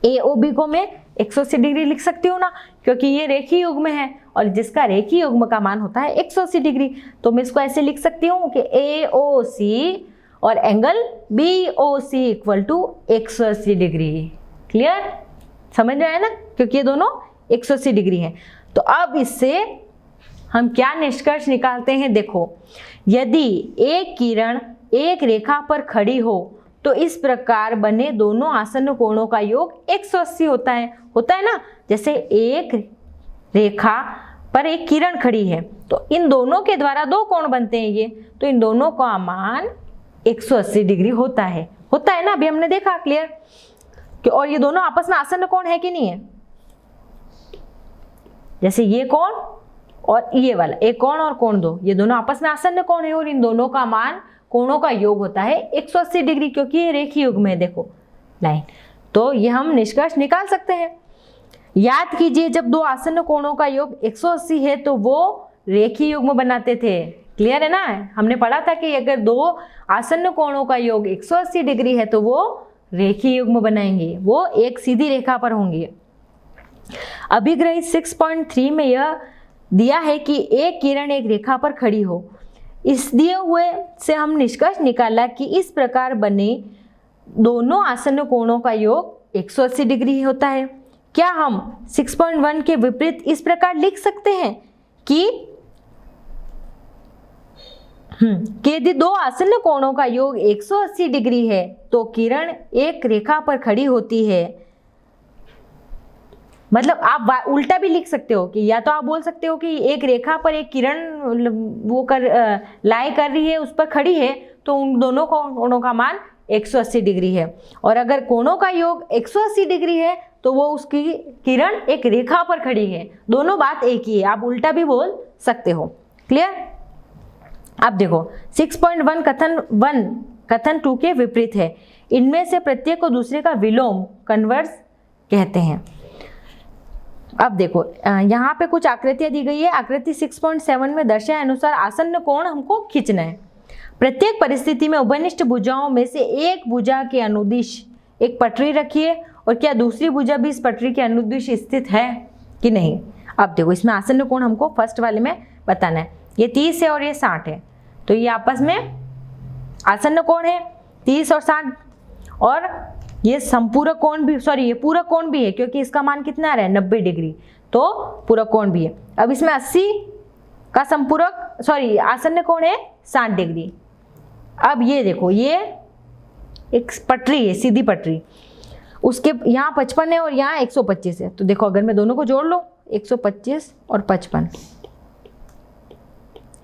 AOB को मैं 180 डिग्री लिख सकती हूँ ना, क्योंकि ये रेखीय युग्म है और जिसका रेखीय युग्म का मान होता है 180 डिग्री। तो मैं इसको ऐसे लिख सकती हूँ कि AOC और angle BOC equal to 180 degree. Clear, समझ में आया ना, क्योंकि ये दोनों 180 डिग्री हैं। तो अब इससे हम क्या निष्कर्ष निकालते हैं? देखो, यदि एक किरण एक रेखा पर खड़ी हो तो इस प्रकार बने दोनों आसन्न कोणों का योग 180 होता है ना। जैसे एक रेखा पर एक किरण खड़ी है तो इन दोनों के द्वारा 2 कोण बनते हैं ये, तो इन दोनों का मान 180 डिग्री होता है ना। अभी हमने देखा क्लियर कि और ये दोनों आपस में आसन्न कोण है कि नहीं है। जैसे ये कोण और ये वाला एक कोण और कोण 2 ये दोनों आपस में आसन्न कोण है और इन दोनों का मान कोणों का योग होता है 180 डिग्री, क्योंकि ये रेखीय युग्म है। देखो लाइन, तो ये हम निष्कर्ष निकाल सकते हैं। याद कीजिए, जब दो आसन्न कोणों का योग 180 है तो वो रेखीय युग्म बनाते थे। क्लियर है ना? हमने पढ़ा था कि अगर दो आसन्न कोणों का योग 180 डिग्री है तो वो रेखीय युग्म बनाएंगे, वो एक सीधी रेखा पर होंगे। अभिग्रहित 6.3 में यह दिया है कि एक किरण एक रेखा पर खड़ी हो। इस दिए हुए से हम निष्कर्ष निकाला कि इस प्रकार बने दोनों आसन्न कोणों का योग 180 डिग्री होता है। क्या हम 6.1 के विपरीत इस प्रकार लिख सकते हैं कि यदि दो आसन्न कोणों का योग 180 डिग्री है तो किरण एक रेखा पर खड़ी होती है। मतलब आप उल्टा भी लिख सकते हो कि या तो आप बोल सकते हो कि एक रेखा पर एक किरण लाई कर रही है, उस पर खड़ी है, तो उन दोनों कोणों का मान 180 डिग्री है। और अगर कोणों का योग 180 डिग्री है तो वो उसकी किरण एक रेखा पर खड़ी है। दोनों बात एक ही है, आप उल्टा भी बोल सकते हो। क्लियर? अब देखो 6.1 कथन 2 के विपरीत है। इनमें से प्रत्येक को दूसरे का विलोम कन्वर्स कहते हैं। अब देखो यहाँ पे कुछ आकृतियां दी गई है। आकृति 6.7 में दर्शाए अनुसार आसन्न कोण हमको खींचना है। प्रत्येक परिस्थिति में उभयनिष्ठ भुजाओं में से एक भुजा के अनुदिश एक पटरी रखिए और क्या दूसरी भुजा भी इस पटरी के अनुदिश स्थित है कि नहीं। अब देखो इसमें आसन्न कोण हमको फर्स्ट वाले में बताना है। ये 30 है और ये 60 है, तो ये आपस में आसन्न कोण है 30 और 60। और ये संपूरक कोण भी, सॉरी ये पूरक कोण भी है क्योंकि इसका मान कितना आ रहा है 90 डिग्री, तो पूरक कोण भी है। अब इसमें 80 का संपूरक सॉरी आसन्न कोण है 60 डिग्री। अब ये देखो ये एक पटरी है, सीधी पटरी, उसके यहाँ 55 है और यहाँ 125 है। तो देखो अगर मैं दोनों को जोड़ लो 125 और 55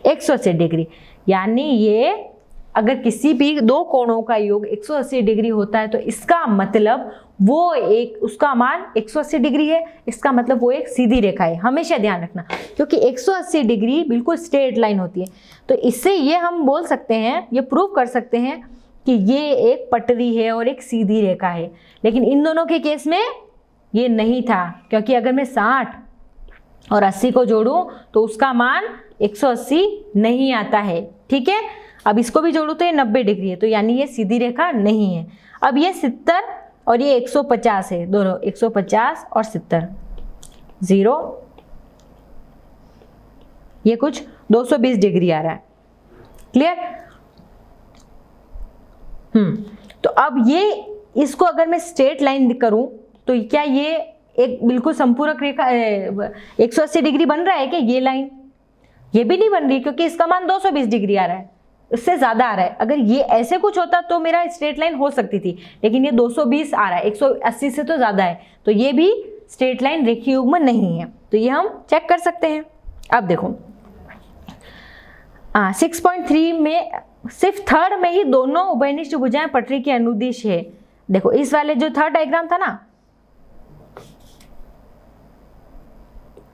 180 डिग्री, यानी ये अगर किसी भी दो कोणों का योग 180 डिग्री होता है तो इसका मतलब वो एक उसका मान 180 डिग्री है। इसका मतलब वो एक सीधी रेखा है। हमेशा ध्यान रखना, क्योंकि 180 डिग्री बिल्कुल स्ट्रेट लाइन होती है। तो इससे ये हम बोल सकते हैं, ये प्रूव कर सकते हैं कि ये एक पटरी है और एक सीधी रेखा है। लेकिन इन दोनों के केस में ये नहीं था, क्योंकि अगर मैं 60 और 80 को जोड़ूं तो उसका मान 180 नहीं आता है। ठीक है, अब इसको भी जोड़ूं तो ये 90 डिग्री है, तो यानी ये सीधी रेखा नहीं है। अब ये 70 और ये 150 है, दोनों 150 और 70 0, ये कुछ 220 डिग्री आ रहा है। क्लियर? तो अब ये इसको अगर मैं स्ट्रेट लाइन करूं तो क्या ये एक बिल्कुल संपूरक रेखा 180 डिग्री बन रहा है क्या? ये लाइन ये भी नहीं बन रही, क्योंकि इसका मान 220 डिग्री आ रहा है, इससे ज्यादा आ रहा है। अगर ये ऐसे कुछ होता तो मेरा स्ट्रेट लाइन हो सकती थी, लेकिन ये 220 आ रहा है, 180 से तो ज्यादा है, तो ये भी स्ट्रेट लाइन रेखीय युग्म नहीं है। तो ये हम चेक कर सकते हैं। अब देखो 6.3 में सिर्फ थर्ड में ही दोनों उभयनिष्ठ भुजाएं पटरी के अनुदिश है। देखो इस वाले जो थर्ड डायग्राम था ना,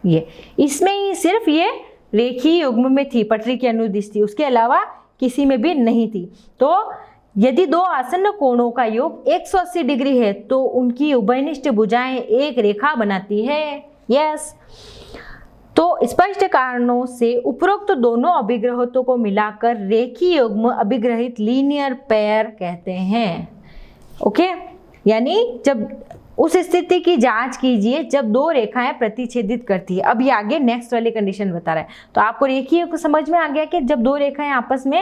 ये इसमें ही सिर्फ ये रेखीय युग्म में थी, पटरी के अनुदिश थी, उसके अलावा किसी में भी नहीं थी। तो यदि दो आसन्न कोणों का योग 180 डिग्री है तो उनकी उभयनिष्ठ भुजाएं एक रेखा बनाती है। यस, तो स्पष्ट कारणों से उपरोक्त दोनों अभिग्रहों को मिलाकर रेखीय युग्म अभिग्रहित लीनियर पेयर कहते हैं। ओके, यानी जब उस स्थिति की जांच कीजिए जब दो रेखाएं प्रतिच्छेदित करती है। अब ये आगे नेक्स्ट वाली कंडीशन बता रहा है, तो आपको रेखीय को समझ में आ गया कि जब दो रेखाएं आपस में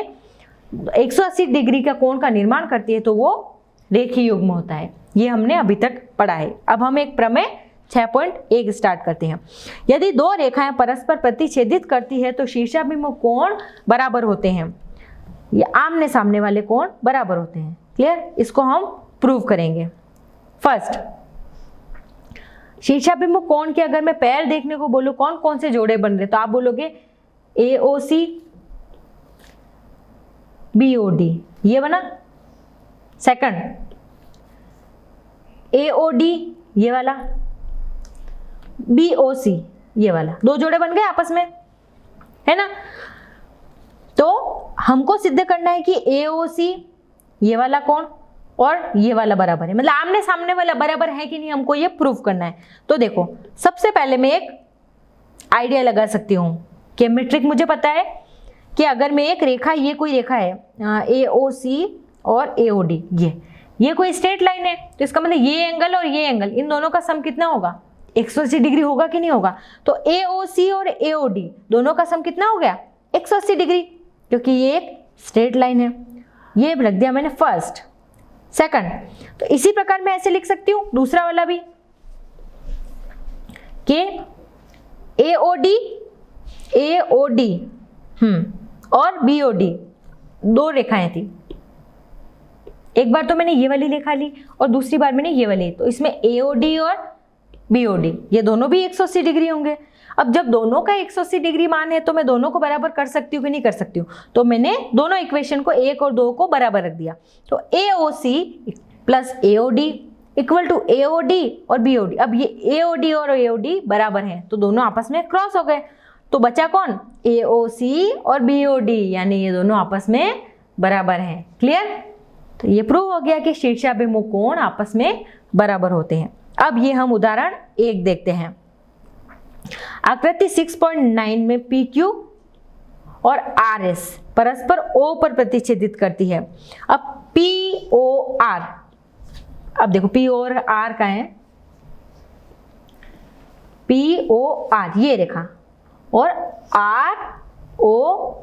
180 डिग्री का कोण का निर्माण करती है तो वो रेखीय युग्म होता है। ये हमने अभी तक पढ़ा है। अब हम एक प्रमेय 6.1 स्टार्ट करते हैं। यदि दो रेखाएं परस्पर प्रतिच्छेदित करती है तो शीर्षाभिमुख कोण बराबर होते हैं, ये आमने सामने वाले कोण बराबर होते हैं। क्लियर? इसको हम प्रूव करेंगे। फर्स्ट, शीर्षाभिमुख कोण के अगर मैं पैर देखने को बोलूं कौन कौन से जोड़े बन रहे, तो आप बोलोगे AOC BOD, ये बना। सेकंड AOD, ये वाला, BOC, ये वाला, दो जोड़े बन गए आपस में, है ना। तो हमको सिद्ध करना है कि AOC, ये वाला कोण और ये वाला बराबर है, मतलब आमने सामने वाला बराबर है कि नहीं, हमको ये प्रूफ करना है। तो देखो सबसे पहले मैं एक आइडिया लगा सकती हूँ कि मेट्रिक मुझे पता है कि अगर मैं एक रेखा, ये कोई रेखा है AOC और AOD, ये कोई स्ट्रेट लाइन है, तो इसका मतलब ये एंगल और ये एंगल, इन दोनों का सम कितना होगा, 180 डिग्री होगा कि नहीं होगा। तो AOC और AOD दोनों का सम कितना हो गया, 180 डिग्री, क्योंकि ये एक स्ट्रेट लाइन है। ये रख दिया मैंने फर्स्ट। सेकंड, तो इसी प्रकार मैं ऐसे लिख सकती हूँ दूसरा वाला भी कि AOD और BOD दो रेखाएं थी। एक बार तो मैंने ये वाली रेखा ली और दूसरी बार मैंने ये वाली, तो इसमें AOD और BOD ये दोनों भी 180 डिग्री होंगे। अब जब दोनों का 180 डिग्री मान है तो मैं दोनों को बराबर कर सकती हूँ कि नहीं कर सकती हूँ, तो मैंने दोनों इक्वेशन को 1 और 2 को बराबर रख दिया। तो AOC plus AOD equal to AOD और BOD। अब ये AOD और AOD बराबर हैं तो दोनों आपस में क्रॉस हो गए, तो बचा कौन, AOC और BOD, यानी ये दोनों आपस में बराबर हैं। क्लियर, तो ये प्रूव हो गया कि शीर्षाभिमुख कोण आपस में बराबर होते हैं। अब ये हम उदाहरण 1 देखते हैं। आकृति 6.9 में PQ और RS परस्पर O पर प्रतिच्छेदित करती है। अब POR, अब देखो P और R का है, POR ये रेखा और ROQ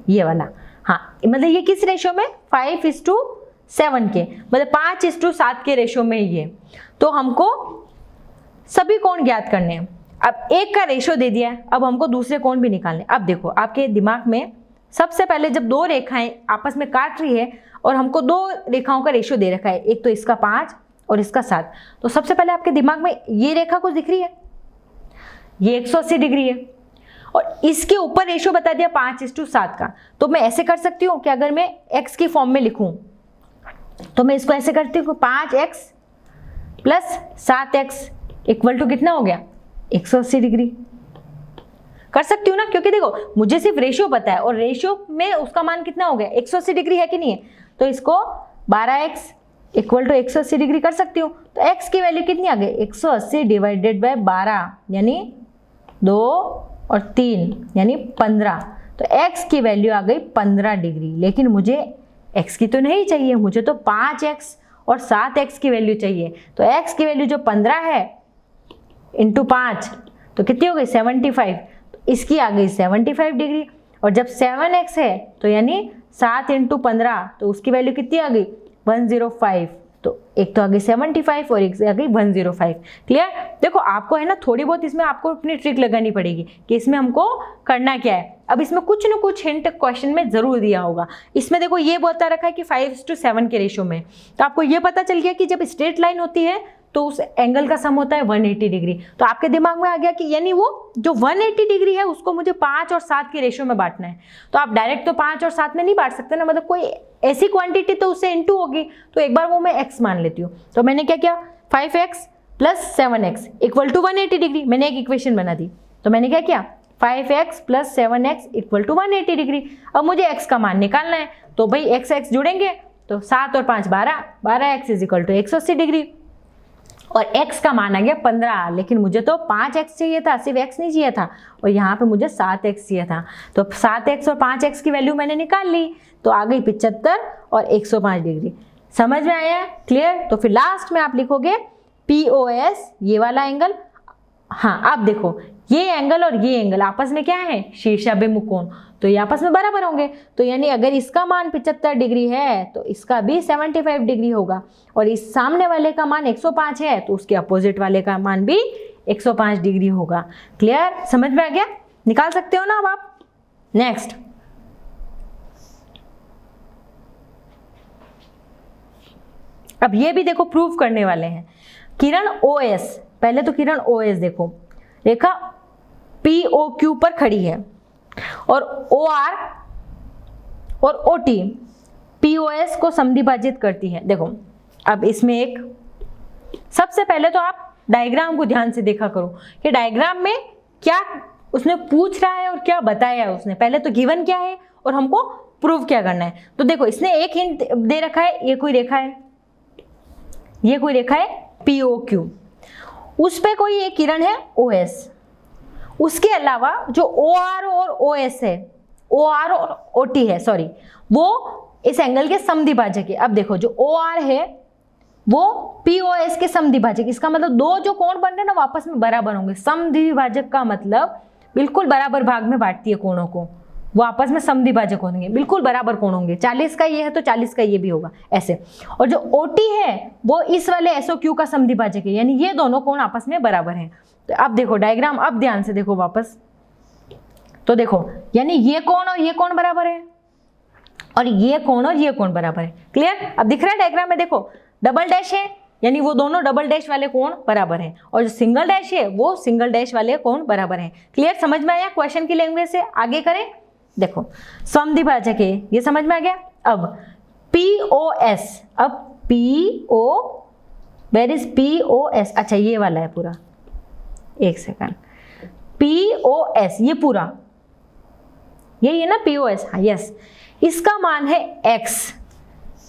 ये वाला, हाँ मतलब ये किस रेशो में, 5:7 के, मतलब 5:7 के रेशो में ये। तो हमको सभी कोण ज्ञात करने हैं। अब एक का रेशो दे दिया है, अब हमको दूसरे कोण भी निकालने। अब देखो आपके दिमाग में सबसे पहले जब दो रेखाएं आपस में काट रही है और हमको दो रेखाओं का रेशो दे रखा है, एक तो इसका 5 और इसका 7, तो सबसे पहले आपके दिमाग में ये रेखा कुछ दिख रही है, ये 180 डिग्री है और इसके ऊपर रेशो बता दिया 5:7 का। तो मैं ऐसे कर सकती हूँ कि अगर मैं x की फॉर्म में लिखूं तो मैं इसको ऐसे करती हूँ 5x plus 7x equal to कितना हो गया, 180 डिग्री। कर सकती हूँ ना, क्योंकि देखो मुझे सिर्फ रेशियो पता है और रेशियो में उसका मान कितना हो गया, 180 डिग्री है कि नहीं है। तो इसको 12x इक्वल टू 180 डिग्री कर सकती हूँ। तो x की वैल्यू कितनी आ गई, 180 डिवाइडेड बाय 12 यानी 2 और 3 यानी 15। तो x की वैल्यू आ गई 15 डिग्री। लेकिन मुझे x की तो नहीं चाहिए, मुझे तो 5x और 7x की वैल्यू चाहिए। तो x की वैल्यू जो 15 है इंटू 5 तो कितनी हो गई, 75। तो इसकी आ गई 75 डिग्री। और जब 7x है तो यानी 7 इंटू 15 तो उसकी वैल्यू कितनी आ गई, 105। तो एक तो आ गई 75 और एक से आ गई 105। क्लियर। देखो आपको है ना थोड़ी बहुत इसमें आपको अपनी ट्रिक लगानी पड़ेगी कि इसमें हमको करना क्या है। अब इसमें कुछ ना कुछ हिंट क्वेश्चन में जरूर दिया होगा। इसमें देखो ये बता रखा है कि 5:7 के रेशो में, तो आपको ये पता चल गया कि जब स्ट्रेट लाइन होती है तो उस एंगल का सम होता है 180 डिग्री। तो आपके दिमाग में आ गया कि यानी वो जो 180 डिग्री है उसको मुझे 5 और 7 के रेशो में बांटना है। तो आप डायरेक्ट तो 5 और 7 में नहीं बांट सकते ना, मतलब कोई ऐसी क्वांटिटी तो उससे इनटू होगी। तो एक बार वो मैं x मान लेती हूँ। तो मैंने क्या किया, 5x plus 7x equal to 180 degree. मैंने एक इक्वेशन बना दी। तो मैंने क्या किया, 5x plus 7x equal to 180 degree. अब मुझे x का मान निकालना है। तो भाई x जुड़ेंगे तो 7 और 5 12, 12x is equal to 180 degree. और x का मान आ गया 15। लेकिन मुझे तो 5x चाहिए था, सिर्फ x नहीं चाहिए था। और यहाँ पे मुझे 7x चाहिए था। तो 7x और 5x की वैल्यू मैंने निकाल ली, तो आ गई 75 और 105 डिग्री। समझ में आया, क्लियर। तो फिर लास्ट में आप लिखोगे POS ये वाला एंगल। हाँ अब देखो ये एंगल और ये एंगल आपस में क्या है, शीर्षाभिमुख कोण, तो ये आपस में बराबर होंगे। तो यानी अगर इसका मान 75 डिग्री है तो इसका भी 75 डिग्री होगा। और इस सामने वाले का मान 105 है तो उसके अपोजिट वाले का मान भी 105 डिग्री होगा। क्लियर, समझ में आ गया, निकाल सकते हो ना अब आप। नेक्स्ट, अब ये भी देखो प्रूव करने वाले हैं। किरण OS, पहले तो किरण OS देखो, रेखा POQ पर खड़ी है और OR और OT POS को समद्विभाजित करती है। देखो अब इसमें एक, सबसे पहले तो आप डायग्राम को ध्यान से देखा करो कि डायग्राम में क्या उसने पूछ रहा है और क्या बताया है उसने। पहले तो गिवन क्या है और हमको प्रूव क्या करना है। तो देखो इसने एक हिंट दे रखा है, ये कोई रेखा है, ये कोई रेखा है POQ, उस पे कोई एक किरण है OS, उसके अलावा जो OR और OS है, OR और OT है सॉरी, वो इस एंगल के समद्विभाजक है। अब देखो जो OR है वो POS के समद्विभाजक, इसका मतलब दो जो कोण बन रहे हैं ना वो आपस में बराबर होंगे। समद्विभाजक का मतलब बिल्कुल बराबर भाग में बांटती है कोणों को, वो आपस में समद्विभाजक होंगे, बिल्कुल बराबर कोण होंगे। 40 का ये है तो 40 का ये भी होगा ऐसे। और जो OT है वो इस वाले SOQ का समद्विभाजक है, यानी ये दोनों कोण आपस में बराबर हैं। तो अब देखो डायग्राम, अब ध्यान से देखो वापस, तो देखो यानी ये कोण और ये कोण बराबर है, और ये कोण और ये कोण बराबर है। क्लियर? अब दिख रहा है डायग्राम में, देखो डबल डैश है यानी वो दोनों डबल डैश वाले कोण बराबर हैं, और जो सिंगल डैश है वो सिंगल डैश वाले कोण बराबर हैं। क्लियर? समझ में आया? क्वेश्चन की लैंग्वेज से आगे करें। देखो समद्विभाजक है, ये समझ में आ गया। अब POS, अब PO, वेयर इज POS, अच्छा ये वाला है पूरा, एक सेकंड, POS ये पूरा, यही है ना POS, हाँ यस, इसका मान है X,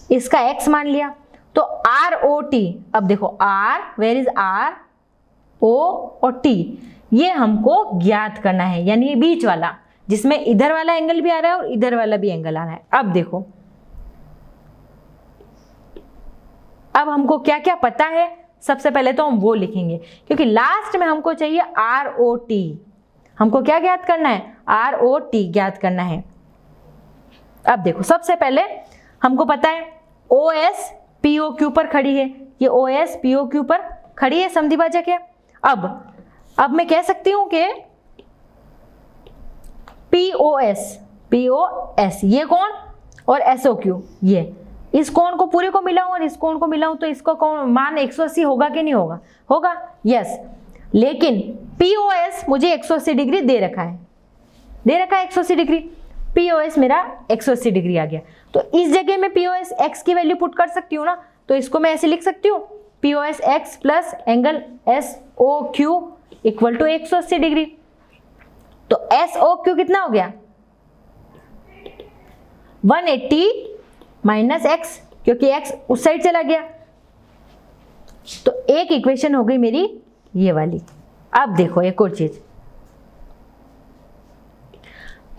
इसका X मान लिया। तो ROT, अब देखो R, where is R, O और T, ये हमको ज्ञात करना है, यानी ये बीच वाला जिसमें इधर वाला एंगल भी आ रहा है और इधर वाला भी एंगल आ रहा है। अब देखो अब हमको क्या क्या पता है, सबसे पहले तो हम वो लिखेंगे क्योंकि लास्ट में हमको चाहिए ROT, हमको क्या ज्ञात करना है, ROT ज्ञात करना है। अब देखो सबसे पहले हमको पता है OS POQ पर खड़ी है, ये OS POQ पर खड़ी है, समद्विभाजक है। अब मैं कह सकती हूं कि POS ये कोण और SOQ ये, इस कोण को पूरे को मिलाऊं और इस कोण को मिलाऊं तो इसका कोण मान 180 होगा कि नहीं होगा? होगा, यस। लेकिन POS मुझे 180 डिग्री दे रखा है, 180 डिग्री, POS मेरा 180 डिग्री आ गया। तो इस जगह में POS X की वैल्यू पुट कर सकती हूँ ना, तो इसको मैं ऐसे लिख सकती हूँ POS X plus angle SOQ equal to 180 degree. तो SOQ कितना हो गया? 180 माइनस X, क्योंकि X उस साइड चला गया। तो एक इक्वेशन हो गई मेरी ये वाली। अब देखो एक और चीज,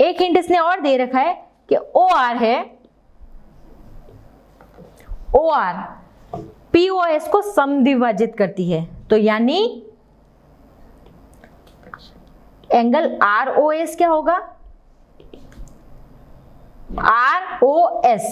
एक हिंट इसने और दे रखा है कि OR है, OR POS को समद्विभाजित करती है, तो यानी एंगल ROS क्या होगा? ROS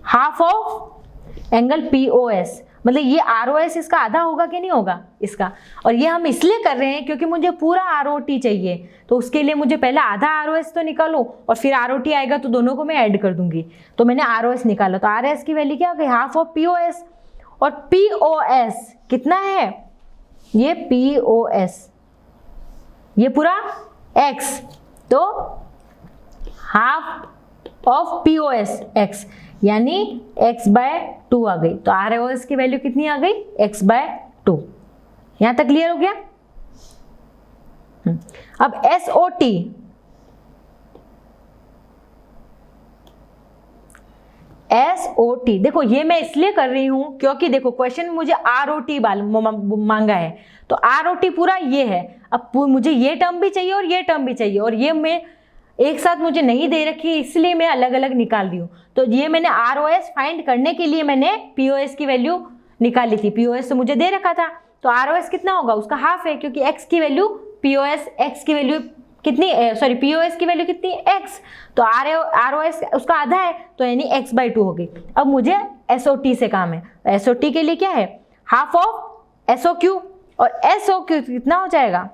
half of angle POS, मतलब ये ROS इसका आधा होगा कि नहीं होगा इसका। और ये हम इसलिए कर रहे हैं क्योंकि मुझे पूरा ROT चाहिए, तो उसके लिए मुझे पहले आधा ROS तो निकालो और फिर ROT आएगा तो दोनों को मैं ऐड कर दूंगी। तो मैंने ROS निकाला, तो RS की वैल्यू क्या हो गई? Half of POS। और POS कितना है? ये POS ये पूरा X, तो हाफ ऑफ POS X, यानी x/2 आ गई। तो ROS की वैल्यू कितनी आ गई? x/2। यहां तक क्लियर हो गया? अब SOT, SOT देखो ये मैं इसलिए कर रही हूं क्योंकि देखो क्वेश्चन में मुझे ROT मांगा है, तो ROT पूरा ये है। अब मुझे ये टर्म भी चाहिए और ये टर्म भी चाहिए, और ये मैं एक साथ मुझे नहीं दे रखी है, इसलिए मैं अलग अलग निकाल रही हूँ। तो ये मैंने ROS फाइंड करने के लिए मैंने POS की वैल्यू निकाली थी, POS तो मुझे दे रखा था, तो ROS कितना होगा? उसका हाफ है, क्योंकि X की वैल्यू POS X की वैल्यू कितनी, सॉरी POS की वैल्यू कितनी? X, तो ROS उसका आधा है, तो यानी x/2 हो गई। अब मुझे SOT से काम है, तो SOT के लिए क्या है? हाफ ऑफ SOQ, और SOQ कितना हो जाएगा?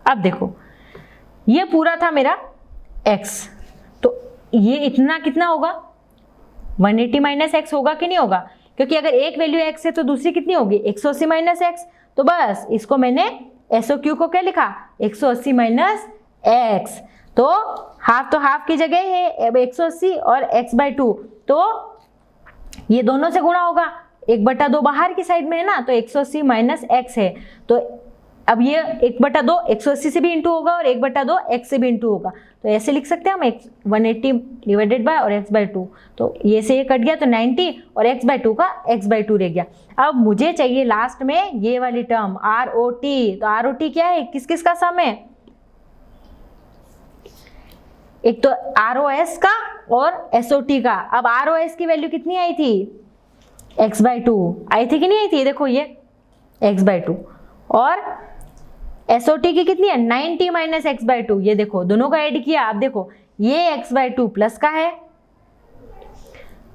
अब देखो ये पूरा था मेरा X, तो ये इतना कितना होगा? 180 माइनस X होगा कि नहीं होगा? क्योंकि अगर एक वैल्यू X है तो दूसरी कितनी होगी? 180 माइनस X। तो बस इसको मैंने SOQ को क्या लिखा? 180 माइनस X। तो हाफ की जगह है 180 और x/2, तो ये दोनों से गुणा होगा, 1/2 बाहर की साइड में है ना, तो 180 माइनस X है, तो अब ये 1/2 180 से भी इंटू होगा और 1/2 x से भी इंटू होगा, तो ऐसे लिख सकते हैं हम 180 डिवाइडेड बाय और x/2, तो ये से ये कट गया तो 90 और x/2 का x/2 रह गया। अब मुझे चाहिए लास्ट में ये वाली टर्म ROT, तो ROT क्या है, किस किस का सम है, एक तो ROS का और SOT का। अब ROS की वैल्यू कितनी आई थी, x/2 आई थी कि नहीं आई थी, देखो ये x/2, और SOT की कितनी है 90 माइनस x/2, ये देखो दोनों का ऐड किया, अब देखो ये x/2 प्लस का है,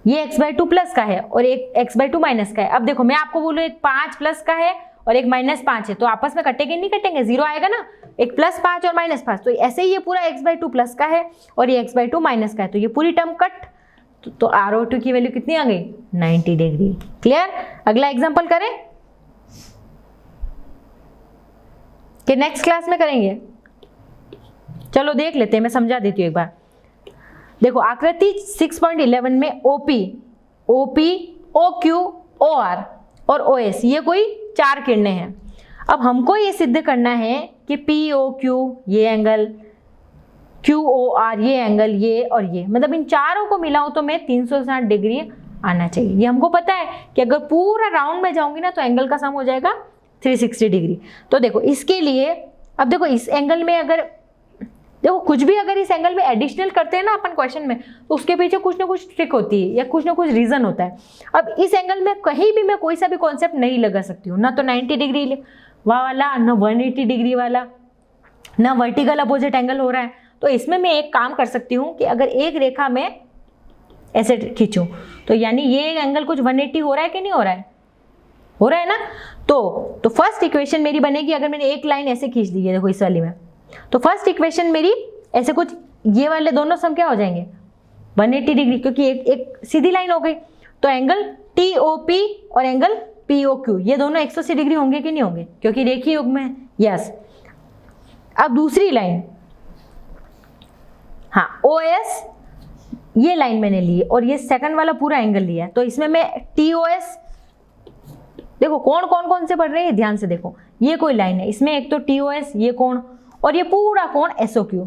ये x/2 प्लस का है और एक x/2 माइनस का है। अब देखो मैं आपको बोलूं एक 5 प्लस का है और एक -5 है, तो आपस में कटेंगे नहीं कटेंगे, जीरो आएगा ना, एक +5 और -5, तो ऐसे ही ये पूरा x/2 प्लस का है और ये x/2 माइनस का है, तो ये पूरी टर्म कट, तो ROT की वैल्यू कितनी आ गई 90 डिग्री। क्लियर। अगला एग्जांपल करें कि नेक्स्ट क्लास में करेंगे, चलो देख लेते हैं, मैं समझा देती हूँ एक बार। देखो आकृति 6.11 में OP, OQ, OR और OS ये कोई 4 किरणें हैं। अब हमको ये सिद्ध करना है कि POQ ये एंगल, QOR ये एंगल, ये और ये, मतलब इन चारों को मिलाऊं तो मैं 360 डिग्री आना चाहिए। ये हमको पता है कि अगर पूरा राउंड में जाऊंगी ना तो एंगल का सम हो जाएगा 360 डिग्री। तो देखो इसके लिए, अब देखो इस एंगल में अगर देखो कुछ भी अगर इस एंगल में एडिशनल करते हैं ना अपन क्वेश्चन में, तो उसके पीछे कुछ ना कुछ ट्रिक होती है या कुछ ना कुछ रीजन होता है। अब इस एंगल में कहीं भी मैं कोई सा भी कॉन्सेप्ट नहीं लगा सकती हूँ, ना तो 90 डिग्री वाला, ना 180 डिग्री वाला, ना वर्टिकल अपोजिट एंगल हो रहा है। तो इसमें मैं एक काम कर सकती हूँ कि अगर एक रेखा में ऐसे खींचूं तो यानी ये एंगल कुछ 180 हो रहा है कि नहीं हो रहा है, हो रहा है ना। तो फर्स्ट इक्वेशन मेरी बनेगी, अगर मैंने एक लाइन ऐसे खींच दी है देखो इस वाली में, तो फर्स्ट इक्वेशन मेरी ऐसे कुछ, ये वाले दोनों सम क्या हो जाएंगे 180 डिग्री, क्योंकि एक सीधी लाइन हो गई। तो एंगल TOP और एंगल POQ ये दोनों 180 डिग्री होंगे कि नहीं होंगे, क्योंकि रेखीय युग्म है। यस। अब दूसरी लाइन, हाँ OS ये लाइन मैंने ली और ये सेकंड वाला पूरा एंगल लिया है, तो इसमें मैं TOS, देखो कौन से पढ़ रहे हैं ध्यान से देखो, ये कोई लाइन है, इसमें एक तो TOS ये कोण और ये पूरा कोण SOQ,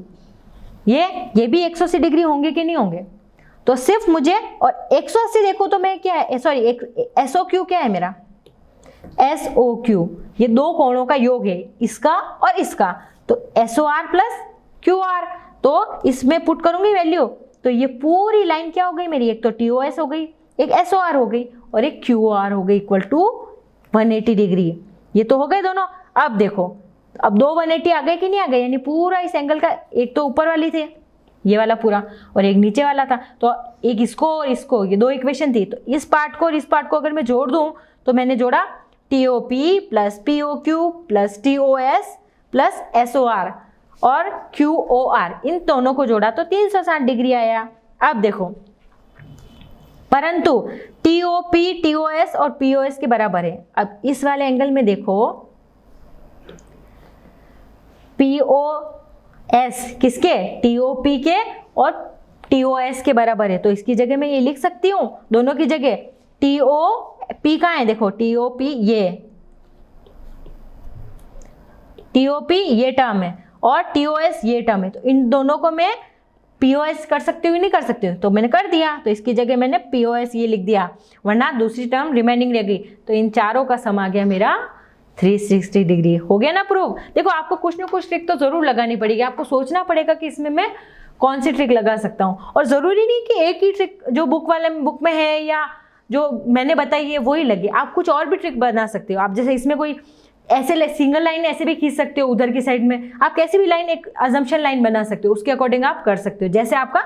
ये भी 180 डिग्री होंगे कि नहीं होंगे। तो सिर्फ मुझे, और 180 देखो तो मैं क्या है, सॉरी SOQ क्या है मेरा, SOQ ये दो कोणों का योग है, इसका और इसका, तो SOR प्लस QR, तो इसमें पुट करूंगी वैल्यू, तो ये पूरी लाइन क्या हो गई मेरी, एक तो TOS हो गई, एक SOR हो गई और एक QR हो गई इक्वल टू 180 डिग्री। ये तो हो गए दोनों। अब देखो अब दो 180 आ गए कि नहीं आ गए, यानी पूरा इस एंगल का, एक तो ऊपर वाली थे ये वाला पूरा और एक नीचे वाला था, तो एक इसको और इसको, ये दो इक्वेशन थी, तो इस पार्ट को और इस पार्ट को अगर मैं जोड़ दूं तो मैंने जोड़ा TOP plus POQ plus TOS plus SOR और QOR, इन दोनों को जोड़ा तो 360 डिग्री आया। अब देखो परंतु TOP TOS और POS के बराबर है। अब इस वाले एंगल में देखो POS किसके, TOP के और TOS के बराबर है, तो इसकी जगह मैं ये लिख सकती हूँ दोनों की जगह TOP कहाँ है, देखो TOP ये टर्म है और TOS ये टर्म है, तो इन दोनों को मैं POS कर सकती हूँ नहीं कर सकती हूँ, तो मैंने कर दिया, तो इसकी जगह मैंने POS ये लिख दिया, वरना दूसरी टर्म रिमेनिंग रह गई। तो इन चारों का सम आ गया मेरा 360 डिग्री। हो गया ना प्रूव। देखो आपको कुछ ना कुछ ट्रिक तो जरूर लगानी पड़ेगी, आपको सोचना पड़ेगा कि इसमें मैं कौन सी ट्रिक लगा सकता हूँ, और जरूरी नहीं कि एक ही ट्रिक जो बुक में है या जो मैंने बताई है वही लगे, आप कुछ और भी ट्रिक बना सकते हो। आप जैसे इसमें कोई ऐसे सिंगल लाइन ऐसे भी खींच सकते हो, उधर की साइड में आप कैसी भी लाइन एक अजम्पशन लाइन बना सकते हो, उसके अकॉर्डिंग आप कर सकते हो, जैसे आपका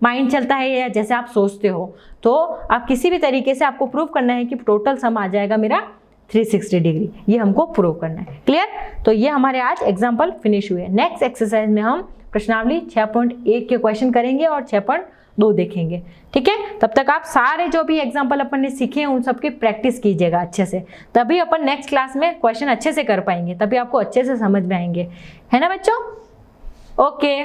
माइंड चलता है या जैसे आप सोचते हो। तो आप किसी भी तरीके से, आपको प्रूव करना है कि टोटल सम आ जाएगा मेरा 360 डिग्री, ये हमको प्रूव करना है। क्लियर। तो ये हमारे आज एग्जाम्पल फिनिश हुए। नेक्स्ट एक्सरसाइज में हम प्रश्नावली 6.1 के क्वेश्चन करेंगे और 6.2 देखेंगे। ठीक है, तब तक आप सारे जो भी एग्जाम्पल अपन ने सीखे हैं उन सबकी प्रैक्टिस कीजिएगा अच्छे से, तभी अपन नेक्स्ट क्लास में क्वेश्चन अच्छे से कर पाएंगे, तभी आपको अच्छे से समझ में आएंगे, है ना बच्चों। ओके।